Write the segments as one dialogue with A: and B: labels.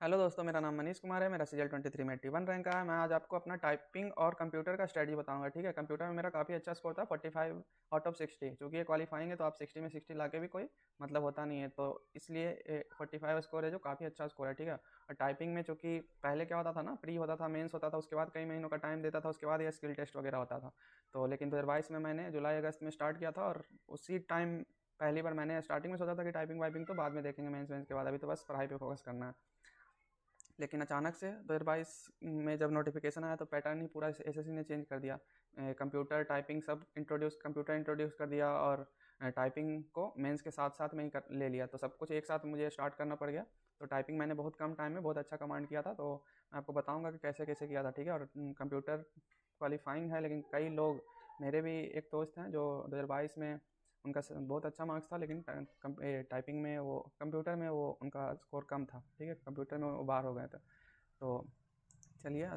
A: Hello दोस्तों, मेरा नाम मनीष कुमार है। मेरा सीजीएल 23 में 81 रैंक का है। मैं आज आपको अपना टाइपिंग और कंप्यूटर का स्ट्रेटजी बताऊंगा। ठीक है, कंप्यूटर में मेरा काफ़ी अच्छा स्कोर था 45 आउट ऑफ 60। चूँकि ये क्वालिफाइंग है तो आप 60 में 60 लाके भी कोई मतलब होता नहीं है, तो इसलिए 45 स्कोर है जो काफ़ी अच्छा स्कोर है। ठीक है, और टाइपिंग में चूँकि पहले क्या होता था ना, प्री होता था, मेंस होता था, उसके बाद कई महीनों का टाइम देता था, उसके बाद ये स्किल टेस्ट वगैरह होता था। तो लेकिन 2022 में मैंने जुलाई अगस्त में स्टार्ट किया था, और उसी टाइम पहली बार मैंने स्टार्टिंग में सोचा था कि टाइपिंग वाइपिंग तो बाद में देखेंगे, मेंस वेंस के बाद, अभी तो बस पढ़ाई पे फोकस करना है। लेकिन अचानक से 2022 में जब नोटिफिकेशन आया तो पैटर्न ही पूरा एसएससी ने चेंज कर दिया। कंप्यूटर टाइपिंग सब कंप्यूटर इंट्रोड्यूस कर दिया, और टाइपिंग को मेंस के साथ साथ में ही ले लिया, तो सब कुछ एक साथ मुझे स्टार्ट करना पड़ गया। तो टाइपिंग मैंने बहुत कम टाइम में बहुत अच्छा कमांड किया था, तो मैं आपको बताऊंगा कि कैसे कैसे किया था। ठीक है, और कंप्यूटर क्वालिफाइंग है, लेकिन कई लोग, मेरे भी एक दोस्त हैं जो 2022 में उनका बहुत अच्छा मार्क्स था, लेकिन टाइपिंग में वो, कंप्यूटर में वो उनका स्कोर कम था। ठीक है, कंप्यूटर में वो बाहर हो गए थे। तो चलिए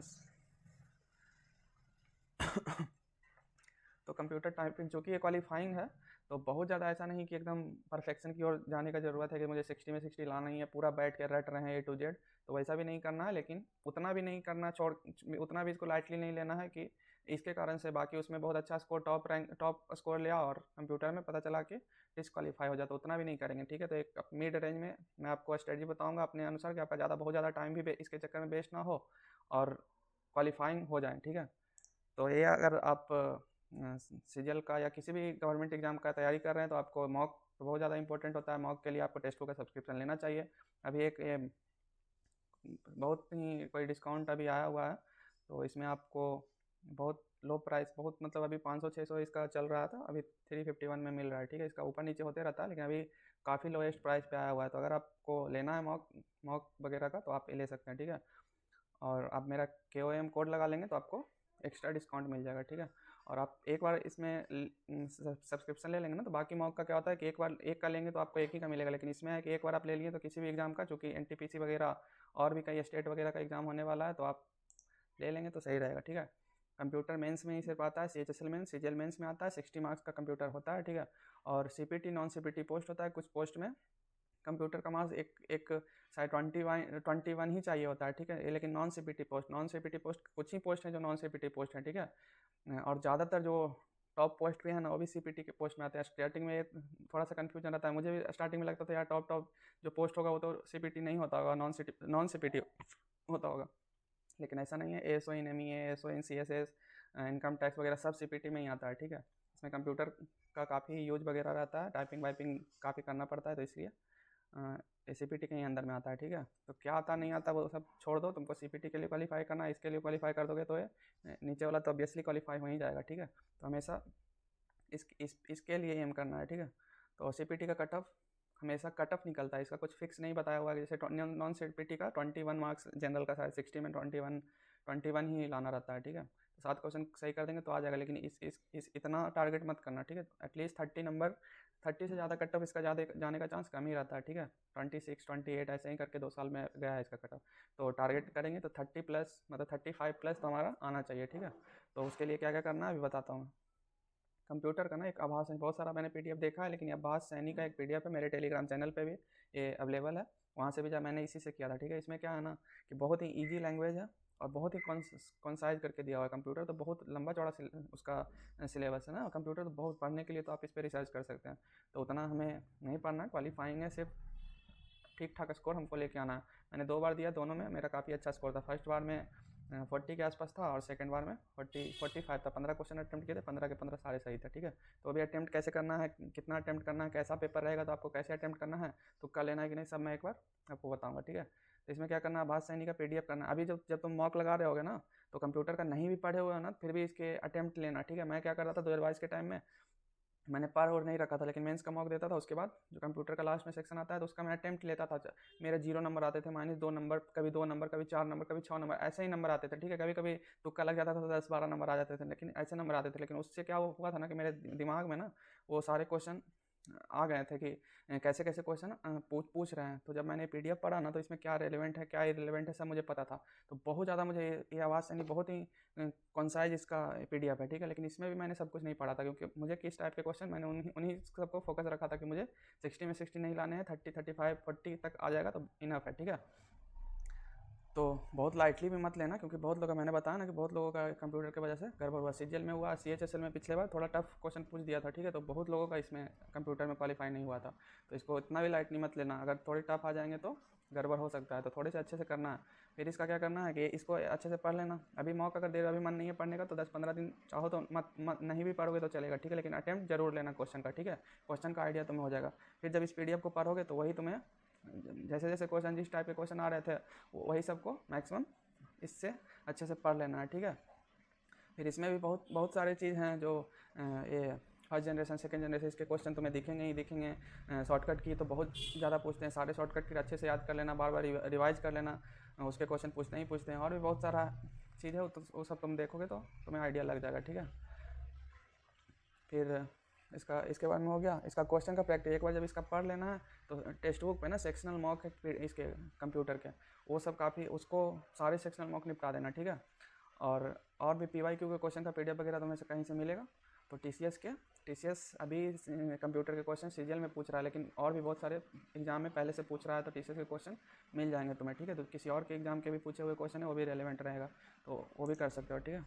A: तो कंप्यूटर टाइपिंग चूँकि ये क्वालिफाइंग है, तो बहुत ज़्यादा ऐसा नहीं कि एकदम परफेक्शन की ओर जाने का ज़रूरत है कि मुझे 60 में 60 लाना ही है, पूरा बैठ के रट रहे हैं ए टू जेड। तो वैसा भी नहीं करना है, लेकिन उतना भी नहीं करना, छोड़ उतना भी इसको लाइटली नहीं लेना है कि इसके कारण से बाकी उसमें बहुत अच्छा स्कोर, टॉप स्कोर लिया और कंप्यूटर में पता चला कि डिसक्वालीफाई हो जाता, उतना भी नहीं करेंगे। ठीक है, तो एक मिड रेंज में मैं आपको स्ट्रेटजी बताऊंगा अपने अनुसार कि आपका बहुत ज़्यादा टाइम भी इसके चक्कर में वेस्ट ना हो और क्वालिफाइंग हो जाए। ठीक है, तो ये अगर आप सीजीएल का या किसी भी गवर्नमेंट एग्जाम का तैयारी कर रहे हैं तो आपको मॉक बहुत ज़्यादा इंपॉर्टेंट होता है। मॉक के लिए आपको टेस्ट बुक का सब्सक्रिप्शन लेना चाहिए। अभी एक बहुत ही कोई डिस्काउंट अभी आया हुआ है, तो इसमें आपको बहुत लो प्राइस, बहुत मतलब अभी 500-600 इसका चल रहा था, अभी 351 में मिल रहा है। ठीक है, इसका ऊपर नीचे होते रहता है, लेकिन अभी काफ़ी लोएस्ट प्राइस पे आया हुआ है। तो अगर आपको लेना है मॉक मॉक वगैरह का तो आप ले सकते हैं। ठीक है, और आप मेरा KOM कोड लगा लेंगे तो आपको एक्स्ट्रा डिस्काउंट मिल जाएगा। ठीक है, और आप एक बार इसमें सब्सक्रिप्शन ले लेंगे ना, तो बाकी मॉक का क्या होता है कि एक बार एक का लेंगे तो आपको एक ही का मिलेगा, लेकिन इसमें है कि एक बार आप ले लिए तो किसी भी एग्जाम का, चूँकि NTPC वगैरह और भी कई स्टेट वगैरह का एग्जाम होने वाला है, तो आप ले लेंगे तो सही रहेगा। ठीक है, कंप्यूटर मेंस में ही सिर्फ आता है CHSL मेंस, CGL मेंस में आता है 60 मार्क्स का कंप्यूटर होता है। ठीक है, और CPT नॉन CPT पोस्ट होता है, कुछ पोस्ट में कंप्यूटर का मार्क्स एक एक शायद 21 ही चाहिए होता है। ठीक है, लेकिन नॉन सीपीटी पोस्ट कुछ ही पोस्ट है जो नॉन सीपीटी पोस्ट है। ठीक है, और ज़्यादातर जो टॉप पोस्ट भी है ना, वो भी सीपीटी के पोस्ट में आते हैं। स्टार्टिंग में थोड़ा सा कन्फ्यूजन रहता है, मुझे भी स्टार्टिंग में लगता था यार टॉप टॉप जो पोस्ट होगा वो तो सीपीटी नहीं होता होगा, नॉन सीपीटी होता होगा, लेकिन ऐसा नहीं है। ASO इन MEA, ASO इन CSS, इनकम टैक्स वगैरह सब CPT में ही आता है। ठीक है, इसमें कंप्यूटर का काफ़ी यूज वगैरह रहता है, टाइपिंग वाइपिंग काफ़ी करना पड़ता है, तो इसलिए CPT के ही अंदर में आता है। ठीक है, तो क्या आता नहीं आता वो सब छोड़ दो, तुमको CPT के लिए क्वालिफाई करना है, इसके लिए क्वालिफाई कर दोगे तो ये नीचे वाला तो ऑब्वियसली क्वालिफाई हो ही जाएगा। ठीक है, तो हमेशा इसके लिए एम करना है। ठीक है, तो CPT का कट ऑफ हमेशा कट ऑफ निकलता है, इसका कुछ फिक्स नहीं बताया हुआ है। जैसे नॉन CPT का 21 मार्क्स, जनरल का शायद 60 में 21 ही लाना रहता है। ठीक है, तो 7 क्वेश्चन सही कर देंगे तो आ जाएगा, लेकिन इस इतना टारगेट मत करना। ठीक है, एटलीस्ट 30 नंबर, 30 से ज़्यादा कट ऑफ इसका ज़्यादा जाने का चांस कम ही रहता है। ठीक है, 26 28 ऐसे ही करके 2 साल में गया है इसका कट ऑफ। तो टारगेट करेंगे तो 30 प्लस, मतलब 35 प्लस तो हमारा आना चाहिए। ठीक है, तो उसके लिए क्या क्या करना है अभी बताता हूँ। कंप्यूटर का ना एक आभास है, बहुत सारा मैंने PDF देखा है, लेकिन ये आभास सैनी का एक PDF है, मेरे टेलीग्राम चैनल पे भी ये अवेलेबल है, वहाँ से भी जब मैंने इसी से किया था। ठीक है, इसमें क्या है ना कि बहुत ही ईजी लैंग्वेज है और बहुत ही कॉन्साइज करके दिया हुआ है। कंप्यूटर तो बहुत लंबा चौड़ा उसका सिलेबस है ना, कंप्यूटर तो बहुत पढ़ने के लिए तो आप इस पर रिसर्च कर सकते हैं, तो उतना हमें नहीं पढ़ना है, क्वालिफाइंग है, सिर्फ ठीक ठाक स्कोर हमको लेके आना है। मैंने 2 बार दिया, दोनों में मेरा काफ़ी अच्छा स्कोर था। फर्स्ट बार में 40 के आसपास था, और सेकंड बार में 45 था। 15 क्वेश्चन अटैम्प्ट किए थे, 15 के 15 सारे सही थे। ठीक है, तो अभी अटैम्प्ट कैसे करना है, कितना अटैम्प्ट करना है, कैसा पेपर रहेगा, तो आपको कैसे अटैम्प्ट करना है, तुक्का लेना है कि नहीं, सब मैं एक बार आपको बताऊंगा। ठीक है, तो इसमें क्या करना है, आभास सैनी का PDF करना है। अभी जब जब तुम मॉक लगा रहे होगे ना, तो कंप्यूटर का नहीं भी पढ़े हुए हो ना, फिर भी इसके अटैम्प्ट लेना। ठीक है, मैं क्या कर रहा था 2022 के टाइम में, मैंने पर और नहीं रखा था, लेकिन मेंस का मॉक देता था, उसके बाद जो कंप्यूटर का लास्ट में सेक्शन आता है तो उसका मैं अटेम्प्ट लेता था। मेरे 0 नंबर आते थे, -2 नंबर, कभी 2 नंबर, कभी 4 नंबर, कभी 6 नंबर, ऐसे ही नंबर आते थे। ठीक है, कभी कभी तुक्का लग जाता था तो 10-12 नंबर आ जाते थे, लेकिन ऐसे नंबर आते थे। लेकिन उससे क्या हुआ था ना कि मेरे दिमाग में ना वो सारे क्वेश्चन आ गए थे कि कैसे कैसे क्वेश्चन पूछ रहे हैं। तो जब मैंने PDF पढ़ा ना, तो इसमें क्या रेलिवेंट है क्या इरेलीवेंट है सब मुझे पता था। तो बहुत ज़्यादा मुझे ये आवाज़ से नहीं, बहुत ही कॉन्साइज इसका PDF है। ठीक है, लेकिन इसमें भी मैंने सब कुछ नहीं पढ़ा था, क्योंकि मुझे किस टाइप के क्वेश्चन, मैंने उन्हीं उन्हीं सबको फोकस रखा था कि मुझे 60 में 60 नहीं लाने हैं, 30 35 40 तक आ जाएगा तो इनफ है। ठीक है, तो बहुत लाइटली भी मत लेना, क्योंकि बहुत लोग का, मैंने बताया ना कि बहुत लोगों का कंप्यूटर की वजह से गड़बड़ हुआ। सीजीएल में हुआ, सीएचएसएल में पिछले बार थोड़ा टफ क्वेश्चन पूछ दिया था, ठीक है, तो बहुत लोगों का इसमें कंप्यूटर में क्वालिफाई नहीं हुआ था। तो इसको इतना भी लाइट नहीं मत लेना, अगर थोड़े टफ आ जाएंगे तो गड़बड़ हो सकता है, तो थोड़े से अच्छे से करना है। फिर इसका क्या करना है कि इसको अच्छे से पढ़ लेना। अभी मौका अगर देर अभी मन नहीं है पढ़ने का तो 10-15 दिन चाहो तो मत नहीं भी पढ़ोगे तो चलेगा, ठीक है, लेकिन अटेम्प्ट जरूर लेना क्वेश्चन का, ठीक है। क्वेश्चन का आइडिया तुम्हें हो जाएगा। फिर जब इस पीडीएफ को पढ़ोगे तो वही तुम्हें जैसे जैसे क्वेश्चन, जिस टाइप के क्वेश्चन आ रहे थे वही सबको मैक्सिमम इससे अच्छे से पढ़ लेना है, ठीक है। फिर इसमें भी बहुत बहुत सारे चीज़ हैं जो ये फर्स्ट जनरेशन सेकंड जनरेशन इसके क्वेश्चन तुम्हें दिखेंगे ही दिखेंगे। शॉर्टकट की तो बहुत ज़्यादा पूछते हैं, सारे शॉर्टकट की अच्छे से याद कर लेना, बार बार रिवाइज कर लेना। उसके क्वेश्चन पूछते ही पूछते हैं, और भी बहुत सारा चीज़ है, तो वो सब तुम देखोगे तो तुम्हें आइडिया लग जाएगा, ठीक है। फिर इसके बारे में हो गया इसका क्वेश्चन का प्रैक्टिस। एक बार जब इसका पढ़ लेना है तो टेक्स्ट बुक पे ना सेक्शनल मॉक है इसके कंप्यूटर के, वो सब काफ़ी, उसको सारे सेक्शनल मॉक निपटा देना, ठीक है। और भी पीवाईक्यू के क्वेश्चन का पीडीएफ वगैरह तुम्हें से कहीं से मिलेगा। तो टीसीएस अभी कंप्यूटर के क्वेश्चन सीजीएल में पूछ रहा है, लेकिन और भी बहुत सारे एग्जाम में पहले से पूछ रहा है, तो टीसीएस के क्वेश्चन मिल जाएंगे तुम्हें, ठीक है। तो किसी और के एग्जाम के भी पूछे हुए क्वेश्चन है, वो भी रेलिवेंट रहेगा, तो वो भी कर सकते हो, ठीक है।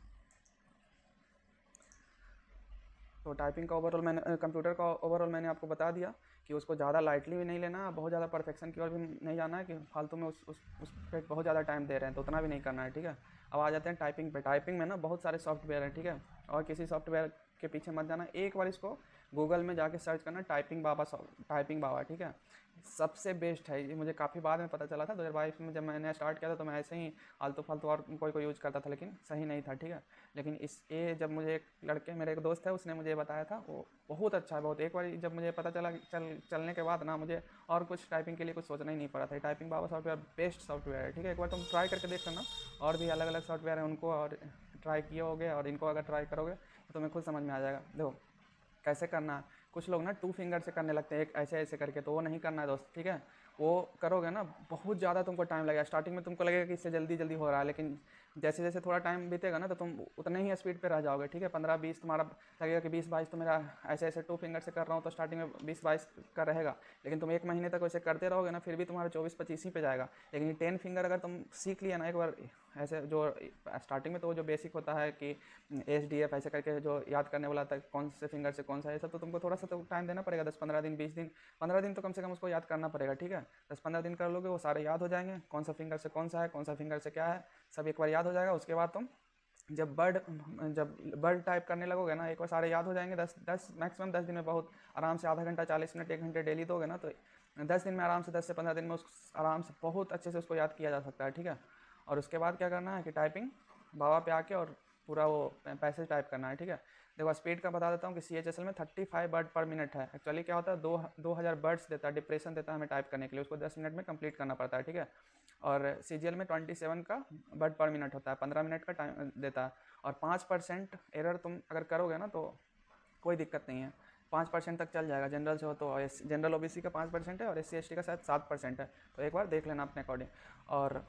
A: तो टाइपिंग का ओवरऑल मैंने, कंप्यूटर का ओवरऑल मैंने आपको बता दिया कि उसको ज़्यादा लाइटली भी नहीं लेना, बहुत ज़्यादा परफेक्शन की ओर भी नहीं जाना है कि फालतू में उस पर बहुत ज़्यादा टाइम दे रहे हैं, तो उतना भी नहीं करना है, ठीक है। अब आ जाते हैं टाइपिंग पे। टाइपिंग में ना बहुत सारे सॉफ्टवेयर हैं, ठीक है, और किसी सॉफ्टवेयर के पीछे मत जाना। एक बार इसको गूगल में जाके सर्च करना टाइपिंग बाबा, ठीक है, सबसे बेस्ट है ये। मुझे काफ़ी बाद में पता चला था, 2022 में जब मैंने स्टार्ट किया था तो मैं ऐसे ही आलतू फालतू और कोई यूज़ करता था, लेकिन सही नहीं था, ठीक है। लेकिन ये जब मुझे एक लड़के, मेरे एक दोस्त है, उसने मुझे बताया था, वो बहुत अच्छा है, बहुत। एक बार जब मुझे पता चला चलने के बाद ना, मुझे और कुछ टाइपिंग के लिए कुछ सोचना ही नहीं पड़ा था। टाइपिंग बाबा सॉफ्टवेयर बेस्ट सॉफ्टवेयर है, ठीक है। एक बार तुम ट्राई करके देख लेना, और भी अलग अलग सॉफ्टवेयर हैं उनको, और ट्राई किए होगे, और इनको अगर ट्राई करोगे तो तुम्हें खुद समझ में आ जाएगा। देखो कैसे करना है, कुछ लोग ना 2 फिंगर से करने लगते हैं, एक ऐसे ऐसे करके, तो वो नहीं करना है दोस्त, ठीक है। वो करोगे ना बहुत ज़्यादा तुमको टाइम लगेगा। स्टार्टिंग में तुमको लगेगा कि इससे जल्दी जल्दी हो रहा है, लेकिन जैसे जैसे थोड़ा टाइम बीतेगा ना तो तुम उतने ही स्पीड पे रह जाओगे, ठीक है। 15-20 तुम्हारा लगेगा कि 20-22 तो मेरा ऐसे ऐसे 2 फिंगर से कर रहा हूँ, तो स्टार्टिंग में 20-22 का रहेगा, लेकिन तुम 1 महीने तक वैसे करते रहोगे ना, फिर भी तुम्हारा 24-25 ही पे जाएगा। लेकिन ये 10 फिंगर अगर तुम सीख लिया ना एक बार, ऐसे जो स्टार्टिंग में तो वो जो बेसिक होता है कि SDF ऐसे करके जो याद करने वाला था, कौन से फिंगर से कौन सा है, सब तो तुमको थोड़ा सा तो टाइम देना पड़ेगा, 10-15 दिन, 20 दिन, 15 दिन तो कम से कम उसको याद करना पड़ेगा, ठीक है। 10-15 दिन कर लोगे वो सारे याद हो जाएंगे, कौन सा फिंगर से कौन सा है, कौन सा फिंगर से क्या है, सब एक बार याद हो जाएगा। उसके बाद तुम जब वर्ड टाइप करने लगोगे ना, एक बार सारे याद हो जाएंगे। 10 मैक्सिमम 10 दिन में बहुत आराम से, आधा घंटा 40 मिनट 1 घंटे डेली दोगे ना, तो 10 दिन में आराम से, 10 से 15 दिन में उस आराम से बहुत अच्छे से उसको याद किया जा सकता है, ठीक है। और उसके बाद क्या करना है कि टाइपिंग बाबा पे आके और पूरा वो पैसेज टाइप करना है, ठीक है। देखो स्पीड का बता देता हूँ कि CHSL में 35 वर्ड पर मिनट है। एक्चुअली क्या होता है, 2000 वर्ड्स देता है, डिप्रेशन देता है हमें टाइप करने के लिए, उसको 10 मिनट में कंप्लीट करना पड़ता है, ठीक है। और CGL में 27 का वर्ड पर मिनट होता है, 15 मिनट का टाइम देता है। और 5% एरर तुम अगर करोगे ना तो कोई दिक्कत नहीं है, 5% तक चल जाएगा। जनरल से हो तो जनरल OBC का 5% है, और SC ST का शायद 7% है, तो एक बार देख लेना अपने अकॉर्डिंग। और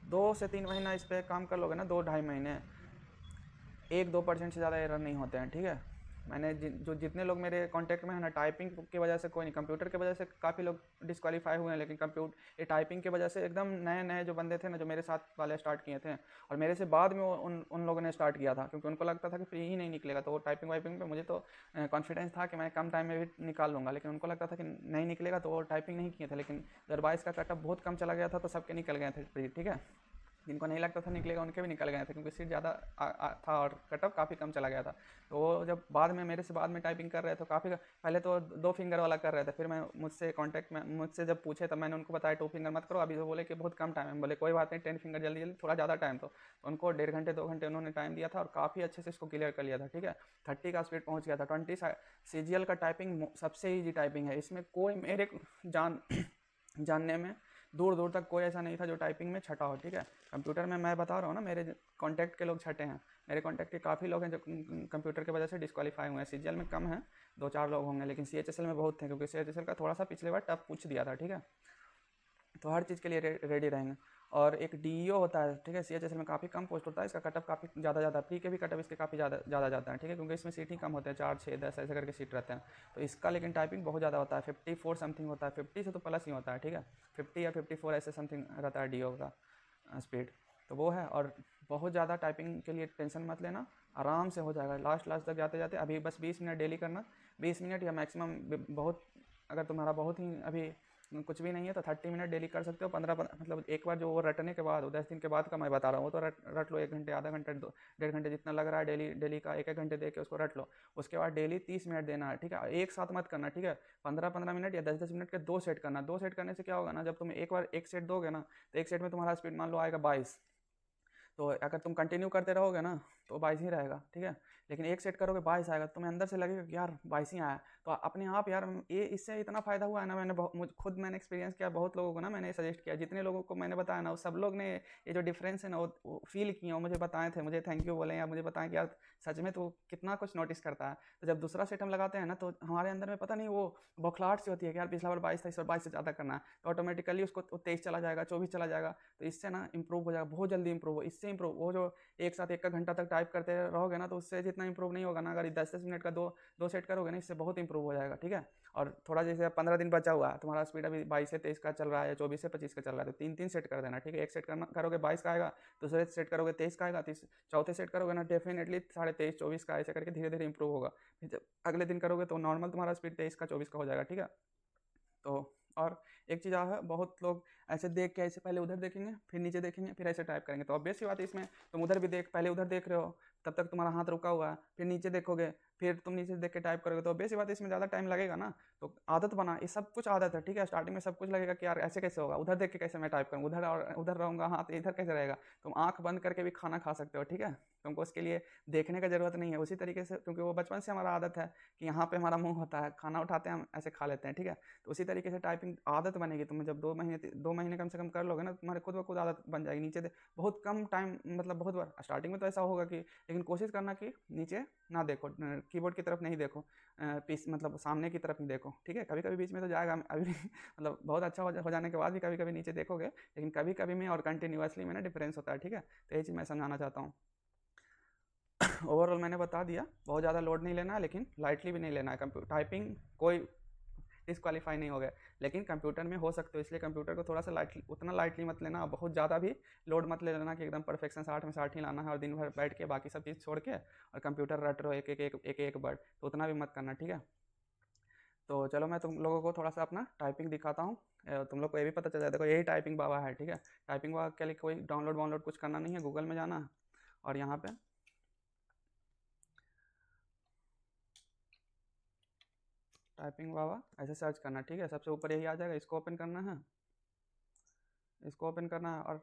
A: 2 से 3 महीना इस पर काम कर लोगे ना, 2-2.5 महीने, 1-2% से ज़्यादा एरर नहीं होते हैं, ठीक है। मैंने जितने लोग मेरे कांटेक्ट में है ना, टाइपिंग की वजह से कोई नहीं, कंप्यूटर की वजह से काफ़ी लोग डिस्क्वालीफाई हुए हैं, लेकिन ये टाइपिंग की वजह से एकदम नए नए जो बंदे थे ना, जो मेरे साथ वाले स्टार्ट किए थे, और मेरे से बाद में उन लोगों ने स्टार्ट किया था, क्योंकि उनको लगता था कि फ्री ही नहीं निकलेगा। तो वो टाइपिंग वाइपिंग पे मुझे तो कॉन्फिडेंस था कि मैं कम टाइम में भी निकाल लूँगा, लेकिन उनको लगता था कि नहीं निकलेगा, तो वो टाइपिंग नहीं किए थे। लेकिन 2022 का कटअप बहुत कम चला गया था, तो सबके निकल गए थे, ठीक है। जिनको नहीं लगता था निकलेगा उनके भी निकल गए थे, क्योंकि सीट ज़्यादा था और कटअप काफ़ी कम चला गया था। तो वो जब बाद में मेरे से बाद में टाइपिंग कर रहे थे, काफ़ी पहले तो 2 फिंगर वाला कर रहे थे, फिर मैं मुझसे जब पूछे तब मैंने उनको बताया 2 फिंगर मत करो, अभी तो बोले कि बहुत कम टाइम है। बोले कोई बात नहीं, 10 फिंगर जल्दी जल्दी, थोड़ा ज़्यादा टाइम, तो उनको 1.5 घंटे 2 घंटे उन्होंने टाइम दिया था, और काफ़ी अच्छे से इसको क्लियर कर लिया था, ठीक है। 30 का स्पीड पहुँच गया था। 20 CGL का टाइपिंग सबसे ईजी टाइपिंग है, इसमें कोई मेरे जानने में दूर दूर तक कोई ऐसा नहीं था जो टाइपिंग में छटा हो, ठीक है। कंप्यूटर में मैं बता रहा हूँ ना, मेरे कॉन्टैक्ट के लोग छटे हैं, मेरे कॉन्टैक्ट के काफ़ी लोग हैं जो कंप्यूटर की वजह से डिस्क्वालीफाई हुए हैं। CGL में कम है, 2-4 लोग होंगे, लेकिन CHSL में बहुत थे, क्योंकि CHSL का थोड़ा सा पिछले बार टफ पूछ दिया था, ठीक है। तो हर चीज़ के लिए रेडी रहेंगे। और एक DEO होता है, ठीक है। CHSL में काफ़ी कम पोस्ट होता है, इसका कटअप काफ़ी ज़्यादा प्री के भी कटअप इसके काफ़ी ज़्यादा जाता है, ठीक है, क्योंकि इसमें सीट ही कम होते हैं, 4, 6, 10 ऐसे करके सीट रहते हैं। तो इसका लेकिन टाइपिंग बहुत ज़्यादा होता है, 54 समथिंग होता है, 50 से तो प्लस ही होता है, ठीक है। 50 या 54 ऐसे समथिंग रहता है DEO का। स्पीड, तो वो है। और बहुत ज़्यादा टाइपिंग के लिए टेंशन मत लेना, आराम से हो जाएगा लास्ट तक जाते जाते। अभी बस 20 मिनट डेली करना, 20 मिनट या मैक्सिमम बहुत, अगर तुम्हारा बहुत ही अभी कुछ भी नहीं है तो 30 मिनट डेली कर सकते हो। 15 मतलब एक बार जो वो रटने के बाद, 10 दिन के बाद का मैं बता रहा हूँ, तो रट लो 1 घंटे, आधा घंटे, 1.5 घंटे जितना लग रहा है डेली का 1 घंटे दे के उसको रट लो। उसके बाद डेली 30 मिनट देना है, ठीक है। एक साथ मत करना, ठीक है। 15-15 मिनट या 10-10 मिनट के 2 सेट करना। 2 सेट करने से क्या होगा ना, जब तुम एक बार एक सेट दोगे ना, तो एक सेट में तुम्हारा स्पीड मान लो आएगा 22, तो अगर तुम कंटिन्यू करते रहोगे ना तो 22 ही रहेगा, ठीक है। लेकिन एक सेट करोगे 22 आएगा, तुम्हें अंदर से लगेगा कि यार 22 ही आया। तो अपने आप यार, ये इससे इतना फ़ायदा हुआ है ना, खुद मैंने एक्सपीरियंस किया, बहुत लोगों को ना मैंने सजेस्ट किया, जितने लोगों को मैंने बताया ना, वो सब लोग ने ये जो डिफरेंस है ना वो फील किए और मुझे बताए थे, मुझे थैंक यू बोले या मुझे बताएं कि यार सच में तो कितना कुछ नोटिस करता है। तो जब दूसरा सेट हम लगाते हैं ना, तो हमारे अंदर में पता नहीं वो बौखलाहट सी होती है कि यार पिछला बार 22 था, इस बार 22 से ज़्यादा करना है, तो ऑटोमेटिकली उसको 23 चला जाएगा, 24 चला जाएगा। तो इससे ना इंप्रूव हो जाएगा, बहुत जल्दी इंप्रूव हो। इससे इंप्रूव वो जो एक साथ 1 घंटा तक टाइप करते रहोगे ना, तो उससे जितना इंप्रूव नहीं होगा ना, अगर 10-10 मिनट का दो सेट करोगे ना, इससे बहुत इंप्रूव हो जाएगा, ठीक है। और थोड़ा जैसे 15 दिन बचा हुआ है, तुम्हारा स्पीड अभी 22 से 23 का चल रहा है या 24 से 25 का चल रहा है, तो 3-3 सेट कर देना, ठीक है। एक सेट करोगे 22 का आएगा, दूसरे सेट करोगे 23 का आएगा, चौथे सेट करोगे ना डेफिनेटली 23.5-24 का, ऐसे करके धीरे धीरे इंप्रूव होगा। फिर जब अगले दिन करोगे तो नॉर्मल तुम्हारा स्पीड 23 का 24 का हो जाएगा, ठीक है। तो और एक चीज़ है, बहुत लोग ऐसे देख के ऐसे पहले उधर देखेंगे, फिर नीचे देखेंगे, फिर ऐसे टाइप करेंगे। तो ऑब्वियस सी बात है, इसमें तुम उधर भी पहले उधर देख रहे हो, तब तक तुम्हारा हाथ रुका हुआ है, फिर नीचे देखोगे, फिर तुम नीचे देख के टाइप करोगे, तो ऑब्वियस सी बात है इसमें ज़्यादा टाइम लगेगा ना। तो आदत बना, ये सब कुछ आदत है, ठीक है। स्टार्टिंग में सब कुछ लगेगा कि यार ऐसे कैसे होगा, उधर देख के कैसे मैं टाइप करूँ, उधर और उधर रहूँगा, हाथ इधर कैसे रहेगा। तुम आँख बंद करके भी खाना खा सकते हो, ठीक है। तुमको उसके लिए देखने का ज़रूरत नहीं है। उसी तरीके से, क्योंकि वो बचपन से हमारा आदत है कि यहाँ पे हमारा मुंह होता है, खाना उठाते हैं हम ऐसे खा लेते हैं, ठीक है। तो उसी तरीके से टाइपिंग आदत बनेगी। तुम जब 2 महीने कम से कम कर लोगे ना, तुम्हारे खुद ब खुद आदत बन जाएगी। नीचे बहुत कम टाइम, मतलब बहुत बार स्टार्टिंग में तो ऐसा होगा कि, लेकिन कोशिश करना कि नीचे ना देखो, कीबोर्ड की तरफ नहीं देखो, पीस मतलब सामने की तरफ नहीं देखो, ठीक है। कभी कभी बीच में तो जाएगा अभी मतलब बहुत अच्छा हो जाने के बाद भी कभी कभी नीचे देखोगे, लेकिन कभी कभी में और कंटिन्यूसली में ना डिफरेंस होता है, ठीक है। तो ये चीज़ मैं समझाना चाहता हूँ। ओवरऑल मैंने बता दिया, बहुत ज़्यादा लोड नहीं लेना है, लेकिन लाइटली भी नहीं लेना है। कंप्यूटर टाइपिंग कोई डिस्क्वालीफाई नहीं हो गया, लेकिन कंप्यूटर में हो सकते हो, इसलिए कंप्यूटर को थोड़ा सा लाइटली, उतना लाइटली मत लेना, बहुत ज़्यादा भी लोड मत ले लेना कि एकदम परफेक्शन 60 में 60 ही लाना है और दिन भर बैठ के बाकी सब चीज़ छोड़ के और कंप्यूटर रट रहो एक एक वर्ड, तो उतना भी मत करना, ठीक है। तो चलो मैं तुम लोगों को थोड़ा सा अपना टाइपिंग दिखाता हूँ, तुम लोग को ये भी पता चल जाए। देखो यही टाइपिंग बाबा है, ठीक है। टाइपिंग बाबा के लिए कोई डाउनलोड कुछ करना नहीं है, गूगल में जाना है और यहाँ पे टाइपिंग बाबा ऐसे सर्च करना, ठीक है। सबसे ऊपर यही आ जाएगा, इसको ओपन करना है, इसको ओपन करना है और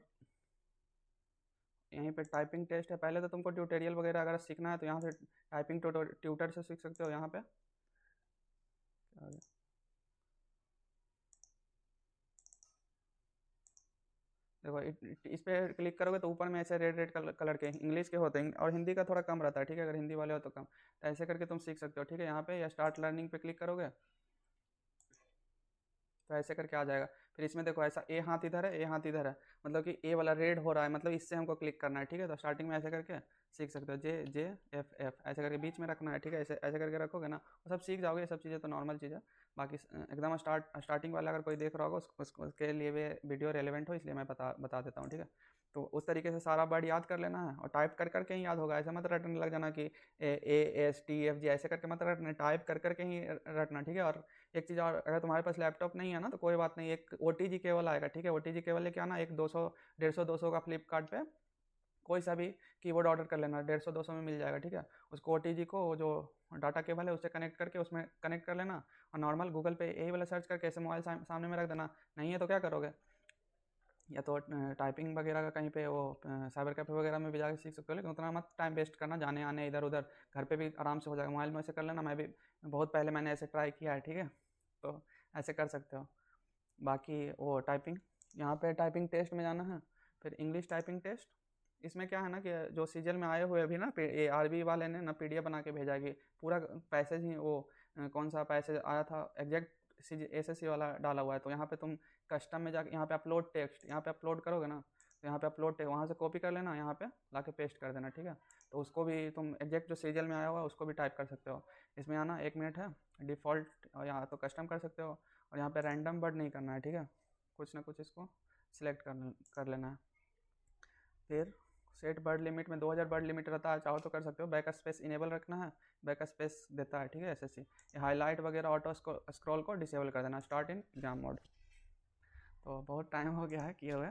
A: यहीं पे टाइपिंग टेस्ट है। पहले तो तुमको ट्यूटोरियल वगैरह अगर सीखना है तो यहाँ से टाइपिंग ट्यूटर से सीख सकते हो। यहाँ पे देखो इस पे क्लिक करोगे तो ऊपर में ऐसे रेड रेड कलर के इंग्लिश के होते हैं और हिंदी का थोड़ा कम रहता है, ठीक है। अगर हिंदी वाले हो तो कम, तो ऐसे करके तुम सीख सकते हो, ठीक है। यहाँ पे या स्टार्ट लर्निंग पे क्लिक करोगे तो ऐसे करके आ जाएगा। फिर इसमें देखो ऐसा ए हाथ इधर है, ए हाथ इधर है, मतलब कि ए वाला रेड हो रहा है, मतलब इससे हमको क्लिक करना है, ठीक है। तो स्टार्टिंग में ऐसे करके सीख सकते हो, जे जे एफ एफ ऐसे करके बीच में रखना है, ठीक है। ऐसे ऐसे करके रखोगे ना, वो सब सीख जाओगे। ये सब चीज़ें तो नॉर्मल चीज़ है। बाकी एकदम स्टार्टिंग वाला अगर कोई देख रहा होगा उसके लिए भी वीडियो रेलिवेंट हो, इसलिए मैं बता देता हूँ, ठीक है। तो उस तरीके से सारा वर्ड याद कर लेना है और टाइप कर करके ही याद होगा। ऐसे मत रटने लग जाना कि ASTFG ऐसे करके मत रटना, टाइप कर करके ही रटना, ठीक है। और एक चीज़ और, अगर तुम्हारे पास लैपटॉप नहीं है ना तो कोई बात नहीं, एक OTG केबल आएगा, ठीक है। OTG केबल लेके आना, एक 200 150 200 का फ्लिपकार्ट पे कोई सा भी कीबोर्ड ऑर्डर कर लेना, 150 200 में मिल जाएगा, ठीक है। उसको OTG को जो डाटा केबल है उससे कनेक्ट करके उसमें कनेक्ट कर लेना और नॉर्मल गूगल पे यही वाला सर्च करके ऐसे मोबाइल सामने में रख देना। नहीं है तो क्या करोगे, या तो टाइपिंग वगैरह का कहीं पे वो साइबर कैफे वगैरह में भी जाकर सीख सकते हो, लेकिन उतना मत टाइम वेस्ट करना जाने आने इधर उधर, घर पे भी आराम से हो जाएगा। मोबाइल में ऐसे कर लेना, मैं भी बहुत पहले मैंने ऐसे ट्राई किया है, ठीक है। तो ऐसे कर सकते हो। बाकी वो टाइपिंग, यहाँ पे टाइपिंग टेस्ट में जाना है, फिर इंग्लिश टाइपिंग टेस्ट। इसमें क्या है ना कि जो सीजल में आए हुए अभी ना, ये RB वाले ने ना PDF बना के भेजा है कि पूरा पैसेज ही वो कौन सा पैसेज आया था एग्जैक्ट SSC वाला डाला हुआ है। तो यहाँ पे तुम कस्टम में जाके यहाँ पे अपलोड टेक्स्ट, यहाँ पे अपलोड करोगे ना, तो यहाँ पे अपलोड टेक्स्ट वहाँ से कॉपी कर लेना, यहाँ पे ला के पेस्ट कर देना, ठीक है। तो उसको भी तुम एग्जैक्ट जो सीजल में आया हुआ है उसको भी टाइप कर सकते हो। इसमें आना 1 मिनट है, डिफ़ॉल्ट और यहाँ तो कस्टम कर सकते हो और यहाँ पे रैंडम वर्ड नहीं करना है, ठीक है। कुछ ना कुछ इसको सिलेक्ट कर लेना है। फिर सेट वर्ड लिमिट में 2000 वर्ड लिमिट रहता है, चाहो तो कर सकते हो। बैक स्पेस इनेबल रखना है, बैक स्पेस देता है, ठीक है। एसएससी हाईलाइट वगैरह ऑटो स्क्रॉल को डिसेबल कर देना, स्टार्ट इन एग्जाम मोड। तो बहुत टाइम हो गया है किए हुए।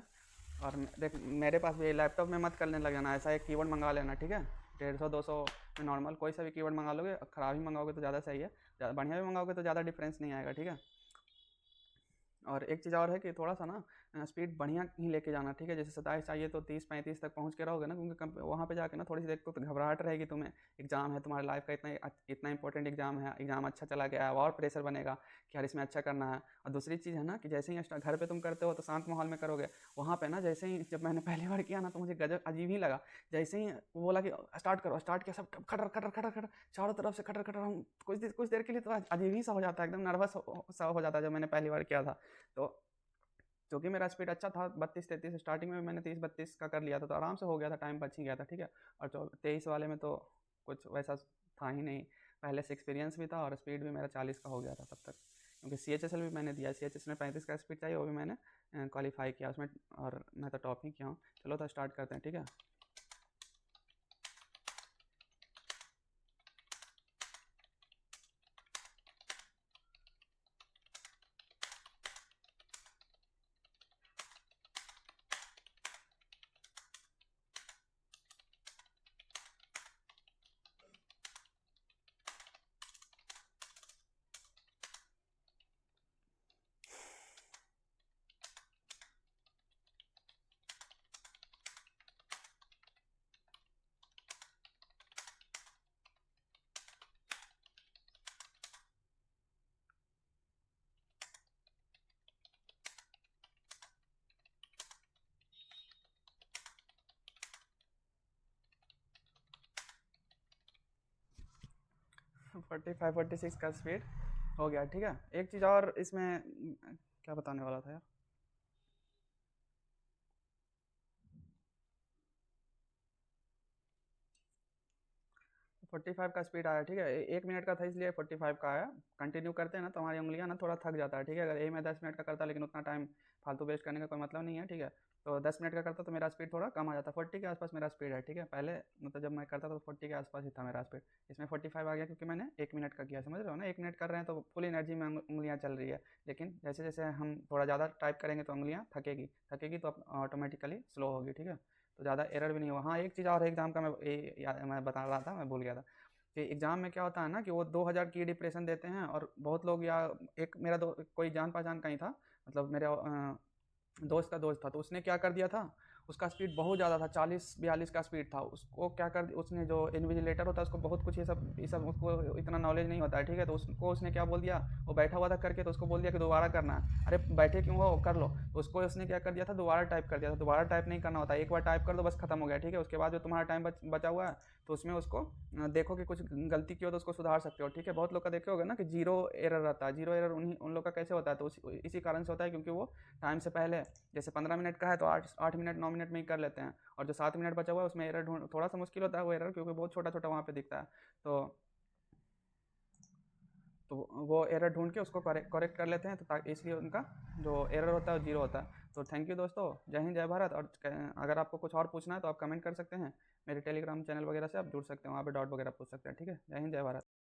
A: और देख मेरे पास भी लैपटॉप में मत करने लग जाना, ऐसा एक कीबोर्ड मंगा लेना, ठीक है। 150-200 में नॉर्मल कोई सा भी कीबोर्ड मंगा लोगे, ख़राब ही मंगाओगे तो ज़्यादा सही है, बढ़िया भी मंगाओगे तो ज़्यादा डिफरेंस नहीं आएगा, ठीक है। और एक चीज़ और है कि थोड़ा सा ना स्पीड बढ़िया ही लेके जाना, ठीक है। जैसे 27 चाहिए तो 30-35 तक पहुंच के रहोगे ना, क्योंकि वहाँ पे जाके ना थोड़ी सी देख तो घबराहट रहेगी तुम्हें। एग्जाम है तुम्हारे लाइफ का, इतना इंपॉर्टेंट एग्जाम है, एग्जाम अच्छा चला गया है और प्रेशर बनेगा कि यार इसमें अच्छा करना है। और दूसरी चीज़ है ना कि जैसे ही घर पर तुम करते हो तो शांत माहौल में करोगे, वहाँ पर ना जैसे ही जब मैंने पहली बार किया ना तो मुझे गजब अजीब ही लगा। जैसे ही बोला कि स्टार्ट करो, स्टार्ट किया, सब खटर खटर खटर खटर चारों तरफ से खटर खटर, हम कुछ देर के लिए तो अजीब ही सा हो जाता है, एकदम नर्वस सा हो जाता है जब मैंने पहली बार किया था। तो क्योंकि मेरा स्पीड अच्छा था 32-33, स्टार्टिंग में मैंने 30-32 का कर लिया था तो आराम से हो गया था, टाइम बच ही गया था, ठीक है। और 23 वाले में तो कुछ वैसा था ही नहीं, पहले से एक्सपीरियंस भी था और स्पीड भी मेरा 40 का हो गया था तब तक। क्योंकि CHSL भी मैंने दिया, CHSL में 35 का स्पीड चाहिए, वो भी मैंने क्वालिफाई किया उसमें, और मैं तो टॉप ही किया हूँ। चलो तो स्टार्ट करते हैं, ठीक है। फोर्टी 46 का स्पीड हो गया, ठीक है। एक चीज़ और इसमें क्या बताने वाला था यार, 45 का स्पीड आया, ठीक है। 1 मिनट का था इसलिए 45 का आया। कंटिन्यू करते हैं ना तो हमारी उंगलियां ना थोड़ा थक जाता है, ठीक है। अगर मैं 10 मिनट का करता लेकिन उतना टाइम फालतू वेस्ट करने का कोई मतलब नहीं है, ठीक है। तो 10 मिनट का करता तो मेरा स्पीड थोड़ा कम आ जाता, 40 के आसपास मेरा स्पीड है, ठीक है। पहले मतलब जब मैं करता था तो 40 के आसपास ही था मेरा स्पीड। इसमें 45 आ गया क्योंकि मैंने 1 मिनट का किया, समझ रहे हो ना। 1 मिनट कर रहे हैं तो फुल एनर्जी में उंगलियाँ चल रही है, लेकिन जैसे जैसे हम थोड़ा ज़्यादा टाइप करेंगे तो उंगलियाँ थकेगी तो ऑटोमेटिकली स्लो होगी, ठीक है। तो ज़्यादा एरर भी नहीं हो। हाँ एक चीज़ और है एग्जाम का, मैं बता रहा था, मैं भूल गया था कि एग्ज़ाम में क्या होता है ना कि वो 2000 की डिप्रेशन देते हैं, और बहुत लोग, या एक मेरा कोई जान पहचान का ही था, मतलब मेरे दोस्त का दोस्त था, तो उसने क्या कर दिया था, उसका स्पीड बहुत ज़्यादा था, 40-42 का स्पीड था। उसको क्या कर उसने, जो इन्विजिलेटर होता है उसको बहुत कुछ ये सब उसको इतना नॉलेज नहीं होता है, ठीक है। तो उसने क्या बोल दिया, वो बैठा हुआ था करके, तो उसको बोल दिया कि दोबारा करना है। अरे बैठे क्यों हो, कर लो। तो उसको उसने क्या कर दिया था, दोबारा टाइप कर दिया था। दोबारा टाइप नहीं करना होता, एक बार टाइप कर दो बस खत्म हो गया, ठीक है। उसके बाद जो तुम्हारा टाइम बचा हुआ है तो उसमें उसको देखो कि कुछ गलती की हो तो उसको सुधार सकते हो, ठीक है। बहुत लोग का देखे होगा ना कि जीरो एरर रहता है, जीरो एरर उन लोग का कैसे होता है, तो इसी कारण से होता है क्योंकि वो टाइम से पहले, जैसे 15 मिनट का है तो 8 मिनट 9 मिनट में ही कर लेते हैं, और जो 7 मिनट बचा हुआ है उसमें एरर ढूंढ थोड़ा सा मुश्किल होता है वो एरर, क्योंकि बहुत छोटा छोटा वहाँ पे दिखता है। तो वो एरर ढूंढ के उसको करेक्ट कर लेते हैं, तो इसलिए उनका जो एरर होता है वो जीरो होता है। तो थैंक यू दोस्तों, जय हिंद जय भारत। और अगर आपको कुछ और पूछना है तो आप कमेंट कर सकते हैं, मेरे टेलीग्राम चैनल वगैरह से आप जुड़ सकते हैं, वहाँ पे डाउट वगैरह पूछ सकते हैं, ठीक है। जय हिंद जय भारत।